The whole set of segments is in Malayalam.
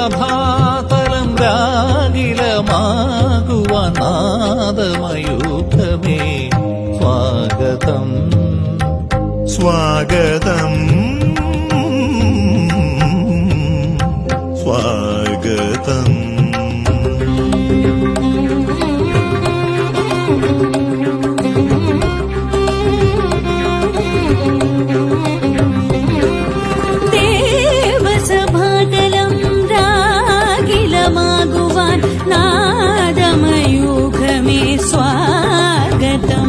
ദേവസഭാതലം രാഗിലമാകുവ നാദമയൂഖമേ സ്വാഗതം സ്വാഗതം സ്വാഗതം. ദേവസഭാതലം രാഗിലമാകുവാൻ നാദമയൂഖമേ സ്വാഗതം.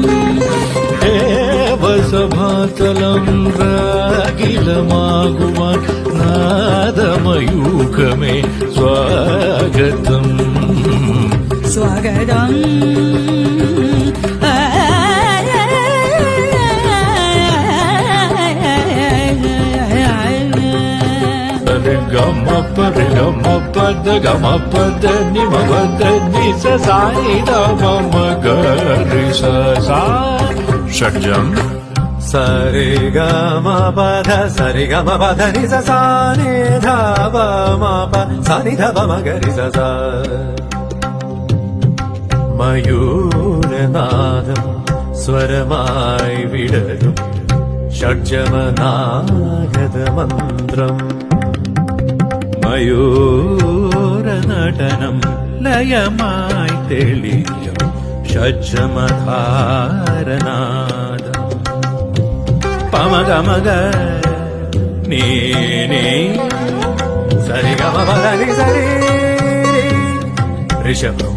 ദേവസഭാതലം രാഗിലമാകുവാൻ നാദമയൂഖമേ സ്വാഗതം സ്വാഗതം. గమ పద గమ పద నిమ పద నిస సాయి మమ గరి సా షడ్జం సరి గమ పద సరి గమ పద నిస సాని ధవ మప సాని ధవ మగరి స മയൂരനാദം സ്വരമായി വിടരും ഷഡ്ജമനാഗതമന്ത്രം. മയൂരനടനം ലയമായി തെളിയും ഷഡ്ജമധാരനാദം പമഗമഗ നീ സരി ഗമ പദ നി സരി ഋഷഭം